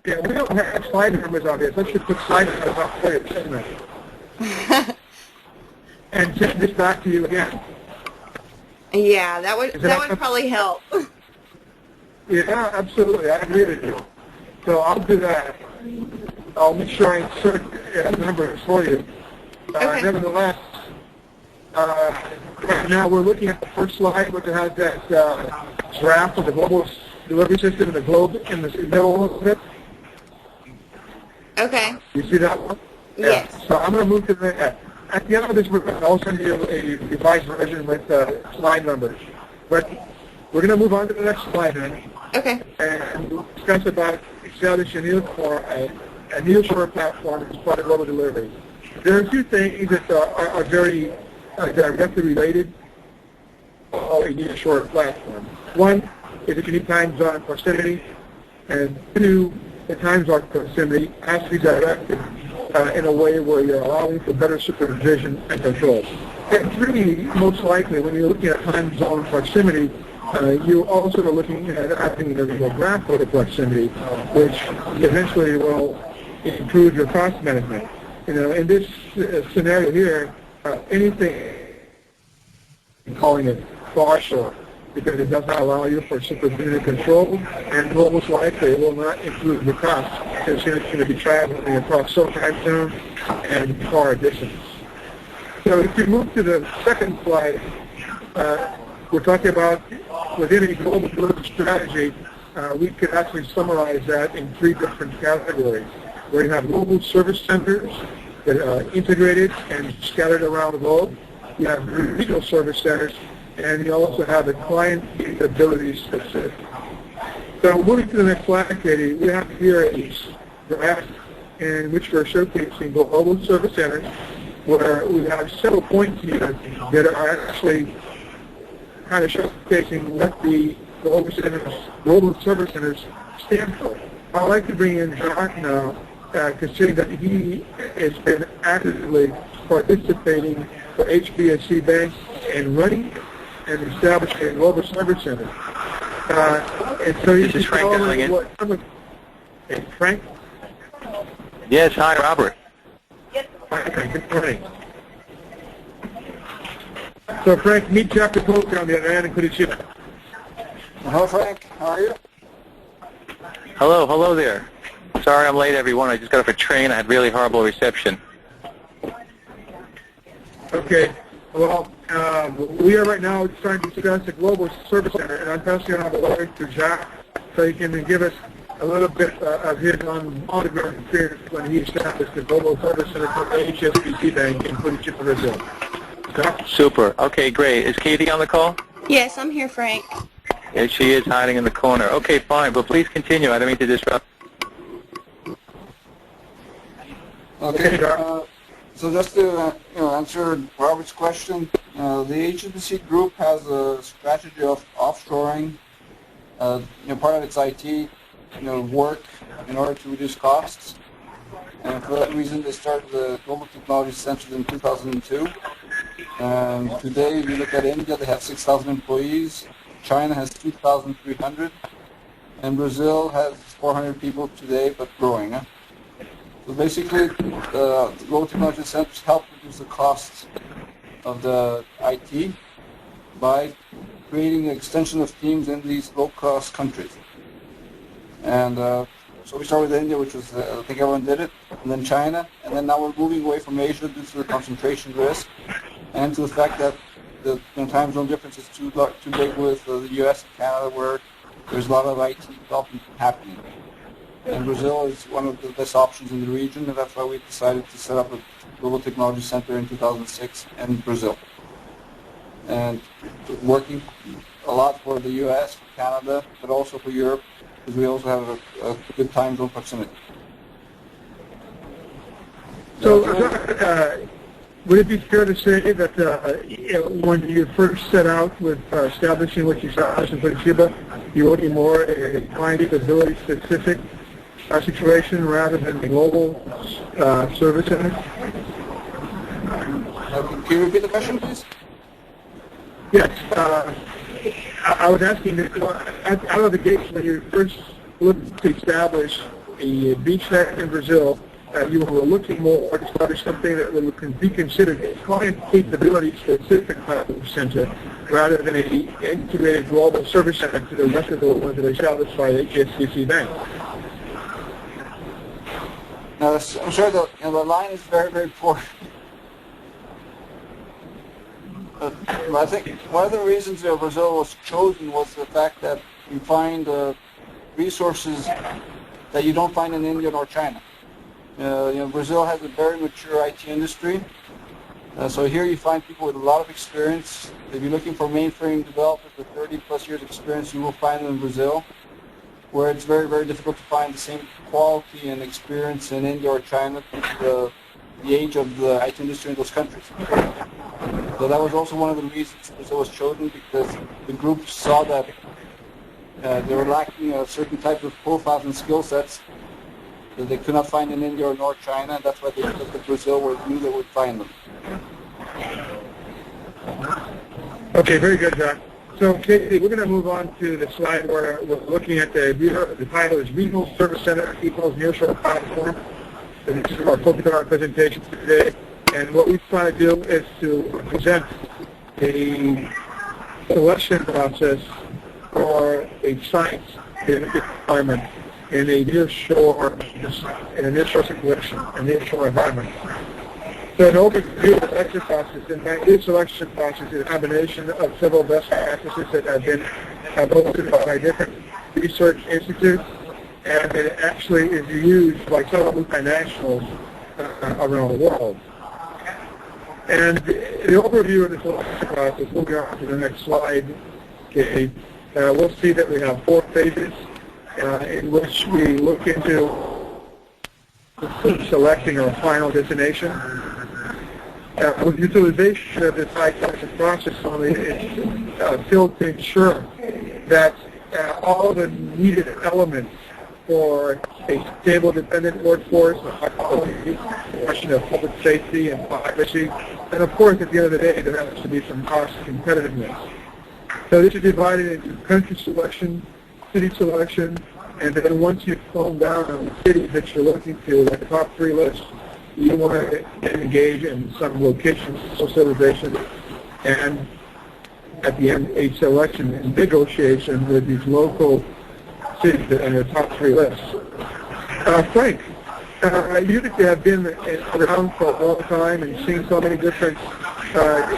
Yeah, we don't have slide numbers on this. Let's just put slide numbers up for you, isn't it? And send this back to you again. Yeah, that would probably help. Yeah, absolutely. I agree with you. So I'll do that. I'll make sure I insert the numbers for you. Okay. Nevertheless, right now we're looking at the first slide, which has that graph of the global delivery system and the globe in the middle of it. Okay. You see that one? Yes. Yeah. So I'm going to move to the, at the end of this, I'll send you a revised version with slide numbers. But we're going to move on to the next slide then. Okay. And we'll discuss about establishing a nearshore platform as part of global delivery. There are a few things that are very directly related to a nearshore platform. One is that you need time zone proximity, and two, the time zone proximity has to be directed in a way where you're allowing for better supervision and control. And three, most likely, when you're looking at time zone proximity, you also are looking at acting as a geographical proximity, which eventually will improve your cost management. You know, in this scenario here, anything, I'm calling it far short, because it does not allow you for supervision and control, and most likely it will not improve your costs, because you're going to be traveling across so time zone and far distance. So if you move to the second slide, we're talking about within a global delivery strategy, we could actually summarize that in three different categories, where you have global service centers that are integrated and scattered around the globe. You have regional service centers, and you also have the client capabilities specific. So moving to the next slide, Katie, we have here a graph in which we're showcasing global service centers, where we have several points here that are actually kind of showcasing what the global service centers stand for. I'd like to bring in Jacques now, considering that he has been actively participating for HBSC Bank in running and establishing a global service center. And so this is Frank calling in. Hey, Frank? Yes, hi, Robert. Okay, good morning. So, Frank, meet Dr. Polk on the other end, including you. Hello, Frank. How are you? Hello there. Sorry I'm late, everyone. I just got off a train. I had really horrible reception. Okay. Well, we are right now trying to discuss the global service center, and I'm passing on the word to Jacques so he can give us a little bit of his on-the-ground experience when he established the global service center for HSBC Bank in Curitiba, Brazil. Okay? Super. Okay, great. Is Katie on the call? Yes, I'm here, Frank. Yes, she is hiding in the corner. Okay, fine. But please continue. I don't mean to disrupt. Okay. So just to answer Robert's question, the HSBC Group has a strategy of offshoring, part of its IT, work in order to reduce costs. And for that reason, they started the Global Technology Center in 2002. Today, if you look at India, they have 6,000 employees. China has 2,300. And Brazil has 400 people today, but growing. So basically, the Global Technology Centers help reduce the costs of the IT by creating an extension of teams in these low-cost countries. And so we started with India, which was, I think everyone did it, and then China, and then now we're moving away from Asia due to the concentration risk and to the fact that the time zone difference is too big with the U.S. and Canada, where there's a lot of IT development happening. And Brazil is one of the best options in the region, and that's why we decided to set up a Global Technology Center in 2006 in Brazil. And working a lot for the U.S., for Canada, but also for Europe, because we also have a good time zone proximity. So, would it be fair to say that when you first set out with establishing what you established in Curitiba, you were looking more at a client capability specific situation rather than the global service center? Can you repeat the question, please? Yes. I was asking, out of the gates, when you first looked to establish a beachnet in Brazil, you were looking more to establish something that would be considered a client capability-specific platform center rather than an integrated global service center to the rest of the ones that are established by HSBC Bank. Now, I'm sure the line is very, very poor. But I think one of the reasons Brazil was chosen was the fact that you find resources that you don't find in India or China. Brazil has a very mature IT industry. So here you find people with a lot of experience. If you're looking for mainframe developers with 30 plus years experience, you will find them in Brazil, where it's very, very difficult to find the same quality and experience in India or China due to the age of the IT industry in those countries. So that was also one of the reasons Brazil was chosen, because the group saw that they were lacking a certain type of profiles and skill sets that they could not find in India or North China, and that's why they looked at Brazil where they knew they would find them. Okay, very good, Jack. So, Casey, we're going to move on to the slide where we're looking at the title is Regional Service Center equals Nearshore Platform. This is our focus on our presentation today. And what we try to do is to present a selection process for a site requirement in a nearshore situation, a nearshore environment. So an overview of the selection process, and this selection process is a combination of several best practices that have been posted by different research institutes, and it actually is used by several multinationals around the world. And the overview of the selection process, we'll go on to the next slide. Okay. We'll see that we have 4 phases in which we look into selecting our final destination. With utilization of this site selection process, it's built to ensure that all the needed elements for a stable, dependent workforce, a high quality, question of public safety and privacy, and of course, at the end of the day, there has to be some cost competitiveness. So this is divided into country selection, city selection, and then once you've honed down on the cities that you're looking to, like the top 3 lists, you want to engage in some location socialization, and at the end, a selection and negotiation with these local cities that are in the top 3 lists. Frank, you have been around for a long time and seen so many different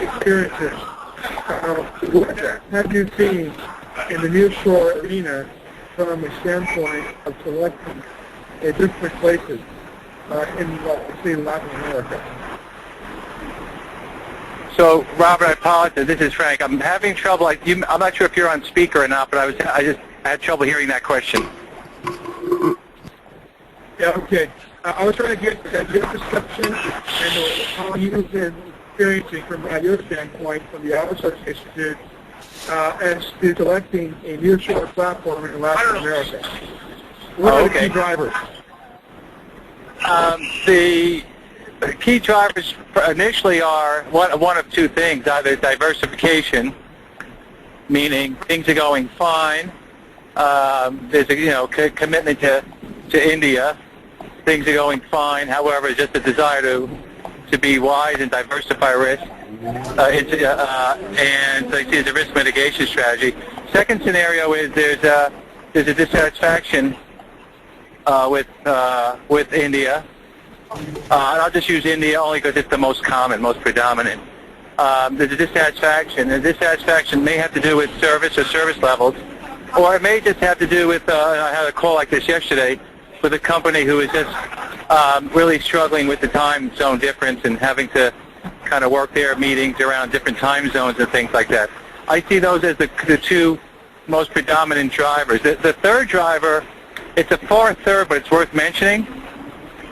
experiences. What have you seen in the nearshore arena from a standpoint of selecting different places in, say, Latin America? So, Robert, I apologize. This is Frank. I'm having trouble. I'm not sure if you're on speaker or not, but I had trouble hearing that question. Yeah, okay. I was trying to get your perception and how you've been experiencing from your standpoint from the Research Institute as to selecting a nearshore platform in Latin America. What are the key drivers? The key drivers initially are one of 2 things: either diversification, meaning things are going fine. There's a commitment to India. Things are going fine. However, just a desire to be wise and diversify risk, and so you see it's a risk mitigation strategy. Second scenario is there's a dissatisfaction with India. And I'll just use India only because it's the most common, most predominant. There's a dissatisfaction, and dissatisfaction may have to do with service or service levels, or it may just have to do with, I had a call like this yesterday with a company who is just really struggling with the time zone difference and having to kind of work their meetings around different time zones and things like that. I see those as the 2 most predominant drivers. The third driver, it's a far third, but it's worth mentioning,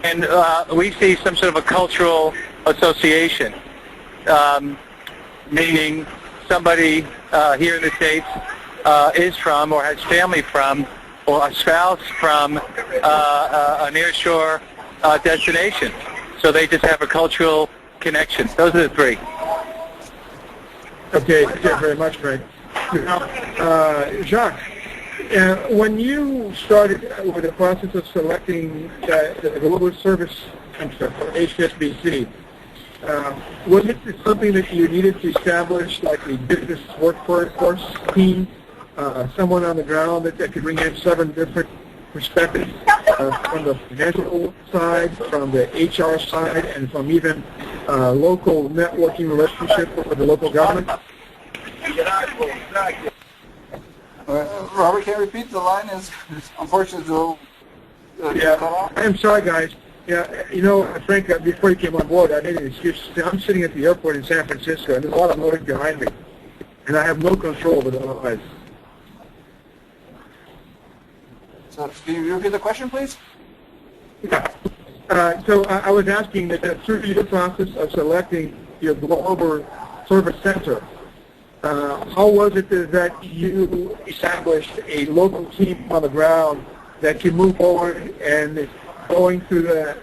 and we see some sort of a cultural association, meaning somebody here in the States is from or has family from or a spouse from a nearshore destination. So they just have a cultural connection. Those are the 3. Okay, thank you very much, Frank. Now, Jacques, When you started with the process of selecting the global service center for HSBC, was it something that you needed to establish, like a business workforce team, someone on the ground that could bring in 7 different perspectives from the financial side, from the HR side, and from even local networking relationship with the local government? Robert, can you repeat? The line is unfortunately a little cut off. I'm sorry, guys. Yeah, you know, Frank, before you came on board, I made an excuse. I'm sitting at the airport in San Francisco, and there's a lot of noise behind me, and I have no control over the noise. So, can you repeat the question, please? Yeah. So I was asking that through the process of selecting your global service center, how was it that you established a local team on the ground that can move forward and going through the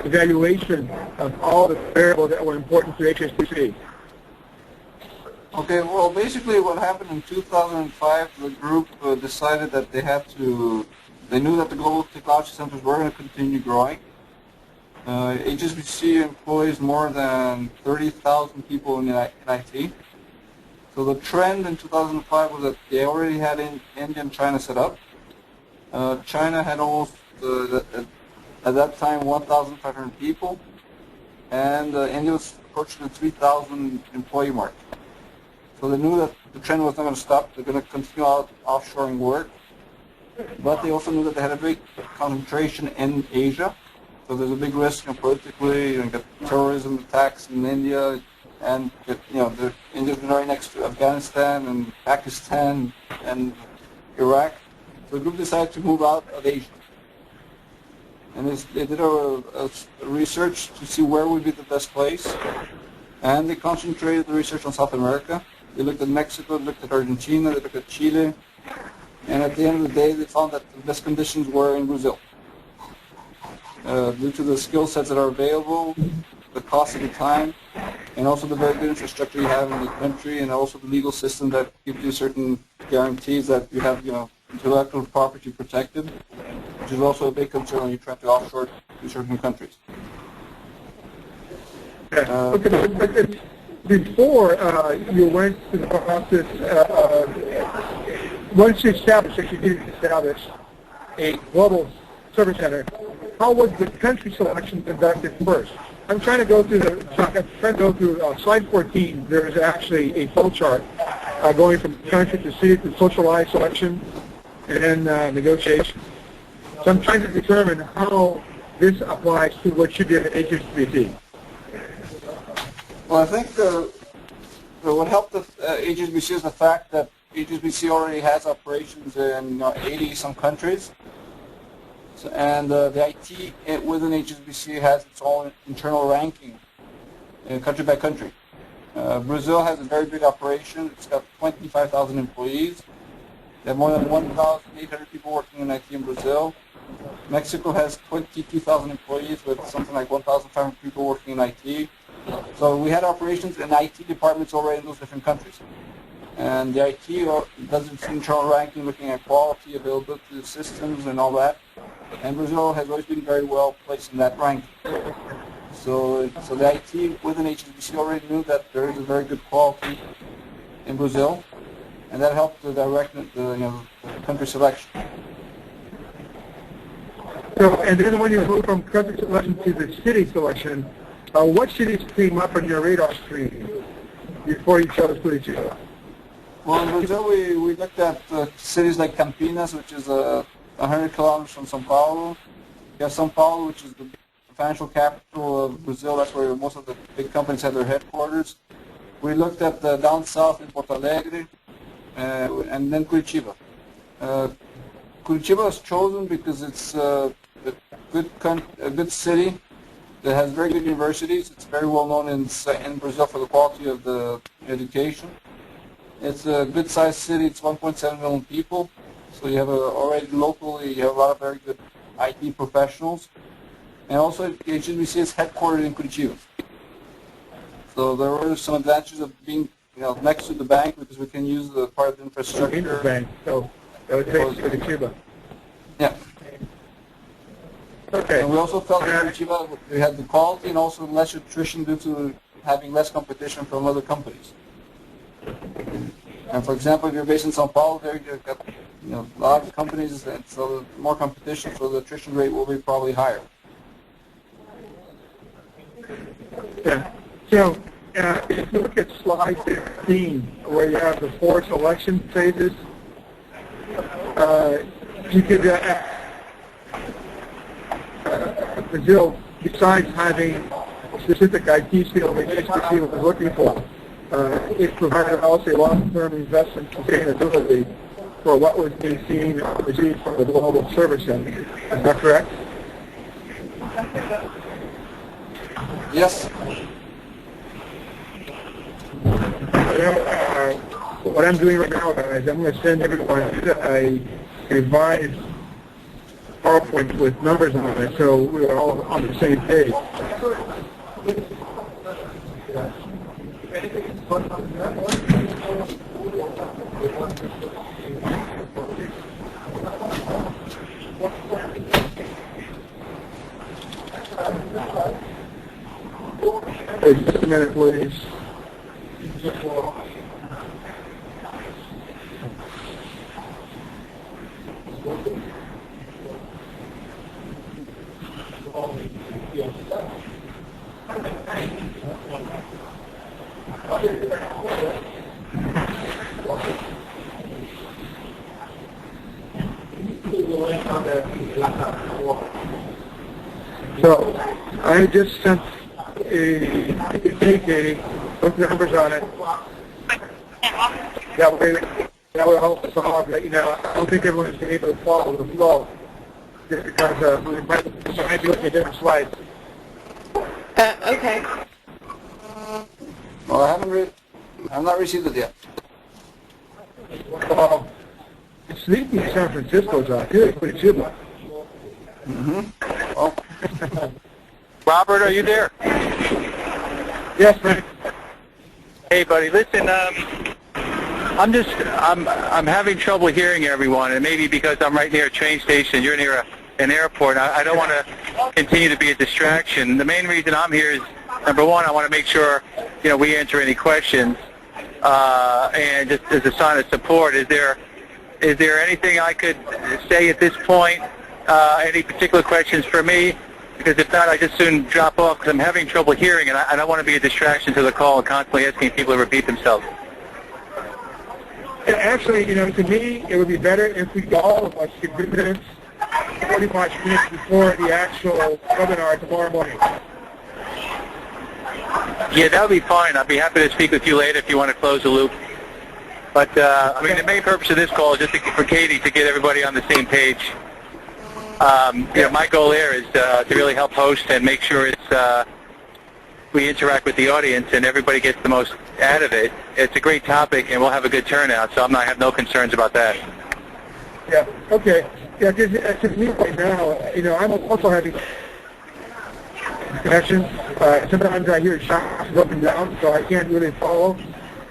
evaluation of all the variables that were important to HSBC? Okay, well, basically what happened in 2005, the group decided that they knew that the global technology centers were going to continue growing. HSBC employs more than 30,000 people in IT. So the trend in 2005 was that they already had India and China set up. China had almost, at that time, 1,500 people, and India was approaching the 3,000 employee mark. So they knew that the trend was not going to stop. They're going to continue offshoring work. But they also knew that they had a big concentration in Asia. So there's a big risk, politically, you get terrorism attacks in India, and India's right next to Afghanistan and Pakistan and Iraq. So the group decided to move out of Asia. And they did a research to see where would be the best place. And they concentrated the research on South America. They looked at Mexico, they looked at Argentina, they looked at Chile. And at the end of the day, they found that the best conditions were in Brazil. Due to the skill sets that are available, the cost of the time, and also the very good infrastructure you have in the country, and also the legal system that gives you certain guarantees that you have, intellectual property protected, which is also a big concern when you try to offshore to certain countries. Okay, but before you went through the process, once you established that you did establish a global service center, how was the country selection conducted first? I'm trying to go through slide 14. There is actually a flow chart going from country to city to socialized selection and then negotiation. So I'm trying to determine how this applies to what you did at HSBC. Well, I think what helped the HSBC is the fact that HSBC already has operations in 80-some countries. And the IT within HSBC has its own internal ranking, country by country. Brazil has a very big operation. It's got 25,000 employees. They have more than 1,800 people working in IT in Brazil. Mexico has 22,000 employees with something like 1,500 people working in IT. So we had operations and IT departments already in those different countries. And the IT does its internal ranking, looking at quality, availability of systems, and all that. And Brazil has always been very well placed in that ranking. So the IT within HSBC already knew that there is a very good quality in Brazil, and that helped to direct the country selection. So, and then when you move from country selection to the city selection, what cities came up on your radar screen before you chose Curitiba? Well, in Brazil, we looked at cities like Campinas, which is 100 kilometers from São Paulo. You have São Paulo, which is the financial capital of Brazil. That's where most of the big companies have their headquarters. We looked at down south in Porto Alegre, and then Curitiba. Curitiba was chosen because it's a good city that has very good universities. It's very well known in Brazil for the quality of the education. It's a good-sized city. It's 1.7 million people. So you have already locally, you have a lot of very good IT professionals. And also, HSBC is headquartered in Curitiba. So there were some advantages of being next to the bank because we can use the part of the infrastructure. Interbank. So That would take to Cuba. Yeah. Okay. And we also felt that in Cuba we had the quality and also less attrition due to having less competition from other companies. And for example, if you're based in Sao Paulo, there you've got a lot of companies, and so more competition, so the attrition rate will be probably higher. Yeah. So if you look at slide 15, where you have the 4 selection phases, you could Brazil, besides having a specific IT skill that HPC was looking for, it provided also a long-term investment sustainability for what was being seen received from the global service center. Is that correct? Yes. What I'm doing right now is I'm going to send everyone a revised PowerPoint with numbers on it, so we're all on the same page. Hey, just a minute, please. So, I just sent Katie, put the numbers on it. That will help solve that. I don't think everyone's been able to follow the flow, just because we might be looking at different slides. Okay. Well, I've not received it yet. It's sleepy in San Francisco's out here, pretty Cuba. Well, Robert, are you there? Yes, Frank. Hey, buddy. Listen, I'm having trouble hearing everyone, and maybe because I'm right near a train station, you're near an airport. I don't want to continue to be a distraction. The main reason I'm here is, number one, I want to make sure we answer any questions, and just as a sign of support, is there anything I could say at this point? Any particular questions for me? Because if not, I just soon drop off because I'm having trouble hearing, and I don't want to be a distraction to the call and constantly asking people to repeat themselves. Actually, to me, it would be better if we all of us could do this 45 minutes before the actual webinar tomorrow morning. Yeah, that would be fine. I'd be happy to speak with you later if you want to close the loop. But, the main purpose of this call is just for Katie to get everybody on the same page. My goal there is to really help host and make sure we interact with the audience and everybody gets the most out of it. It's a great topic, and we'll have a good turnout, so I have no concerns about that. Yeah, okay. Yeah, because to me right now, I'm also having connections. Sometimes I hear shots up and down, so I can't really follow.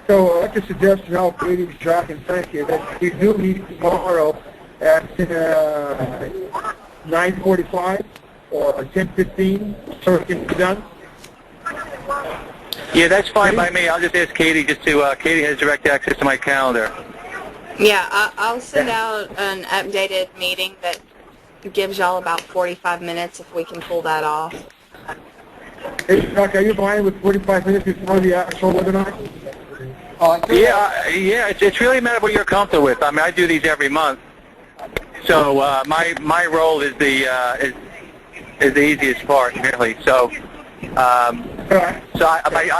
So I'd like to suggest to help Katie, Jacques, and Frank here that we do meet tomorrow at 9:45 or 10:15, so it can be done. Yeah, that's fine by me. I'll just ask Katie Katie has direct access to my calendar. Yeah, I'll send out an updated meeting that gives y'all about 45 minutes if we can pull that off. Hey, Jacques, are you fine with 45 minutes before the actual webinar? Yeah, it's really a matter of what you're comfortable with. I do these every month. So my role is the easiest part, really. So I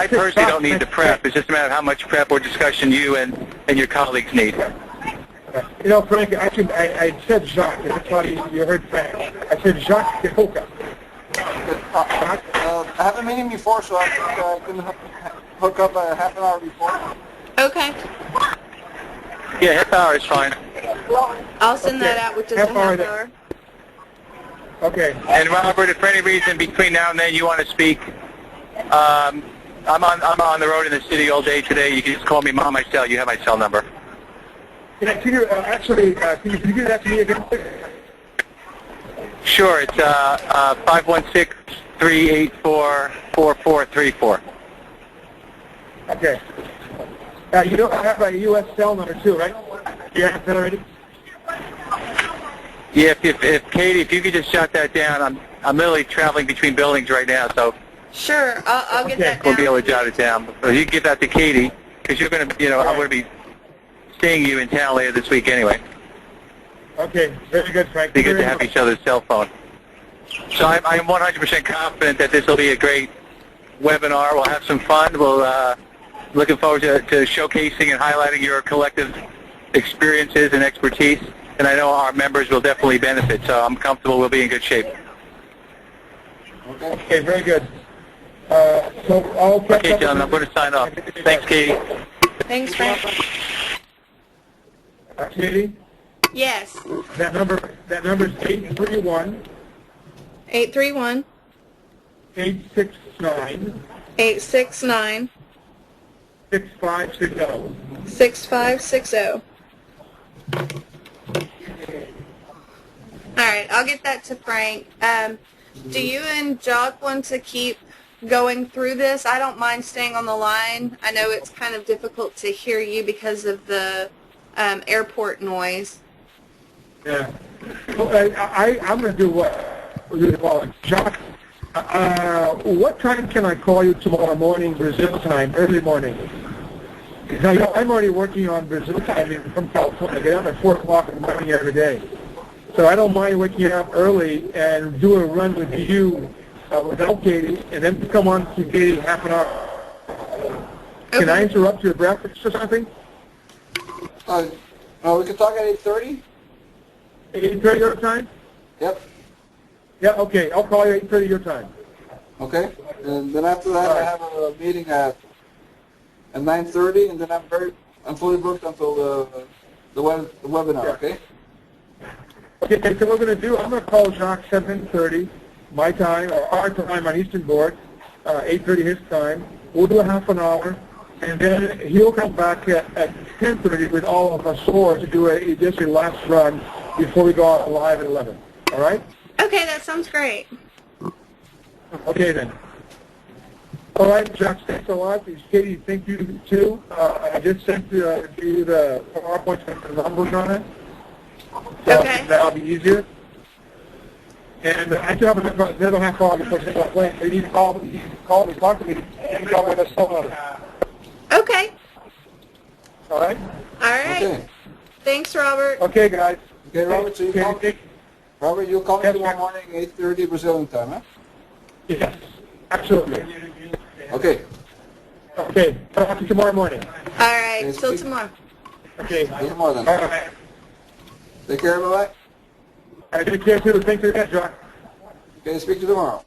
personally don't need the prep. It's just a matter of how much prep or discussion you and your colleagues need. Frank, I said Jacques. That's why you heard Frank. I said Jacques Kehoka. I have a meeting before, so I think I can hook up a half an hour before. Okay. Yeah, half hour is fine. I'll send that out with just a half hour. Okay. And Robert, if for any reason between now and then you want to speak, I'm on the road in the city all day today. You can just call me on my cell. You have my cell number. Can you can you give that to me again? Sure, it's 516-384-4434. Okay. You don't have a U.S. cell number too, right? You have that already? Yeah, if Katie, if you could just jot that down, I'm literally traveling between buildings right now, so Sure, I'll get that we'll be able down. to jot it down. But you can give that to Katie, because you're going to, I'm going to be seeing you in town later this week anyway. Okay, very good, Frank. Be good to have each other's cell phone. So I'm 100% confident that this will be a great webinar. We'll have some fun. We'll looking forward to showcasing and highlighting your collective experiences and expertise. And I know our members will definitely benefit. So I'm comfortable we'll be in good shape. Okay, very good. So I'll catch Okay, up John, with I'm going to sign off. Thanks, Katie. Thanks, Frank. Katie, Yes. that number is 831 831 869 869 6560. 6560. All right, I'll get that to Frank. Do you and Jock want to keep going through this? I don't mind staying on the line. I know it's kind of difficult to hear you because of the airport noise. Yeah. Well, I'm going to do what you call it. Jacques, what time can I call you tomorrow morning, Brazil time, early morning? Because I'm already working on Brazil time from California. I get up at 4 o'clock in the morning every day. So I don't mind waking up early and do a run with you without Katie, and then come on to Katie half an hour. Can I interrupt your breakfast or something? We can talk at 8:30. 8:30 your time? Yep. Yeah, okay. I'll call you at 8:30 your time. Okay. And then after that, I have a meeting at 9:30, and then I'm fully booked until the webinar. Yeah. Okay. Okay, so what we're going to do, I'm going to call Jacques 7:30, my time, or our time on Eastern Board, 8:30 his time. We'll do a half an hour, and then he'll come back at 10:30 with all of us four to do just a last run before we go out live at 11. All right? Okay, that sounds great. Okay, then. All right, Jacques, thanks a lot. Katie, thank you, too. I just sent you the PowerPoint with the numbers on it. So Okay. that'll be easier. And I still have another half hour before I start playing. So you need to call me, talk to me, and call me the cell number. Okay. All right? All right. Okay. Thanks, Robert. Okay, guys. Okay, Robert. So you call, Robert, you'll call me Yes, tomorrow sir. morning, 8:30 Brazilian time, huh? Yes, absolutely. Okay. Okay, talk to you tomorrow morning. All right. Yes, Till please. tomorrow. Okay. See you tomorrow then. All right. Take care, bye-bye. I take care, too. Thanks again, Jacques. Okay, speak to you tomorrow.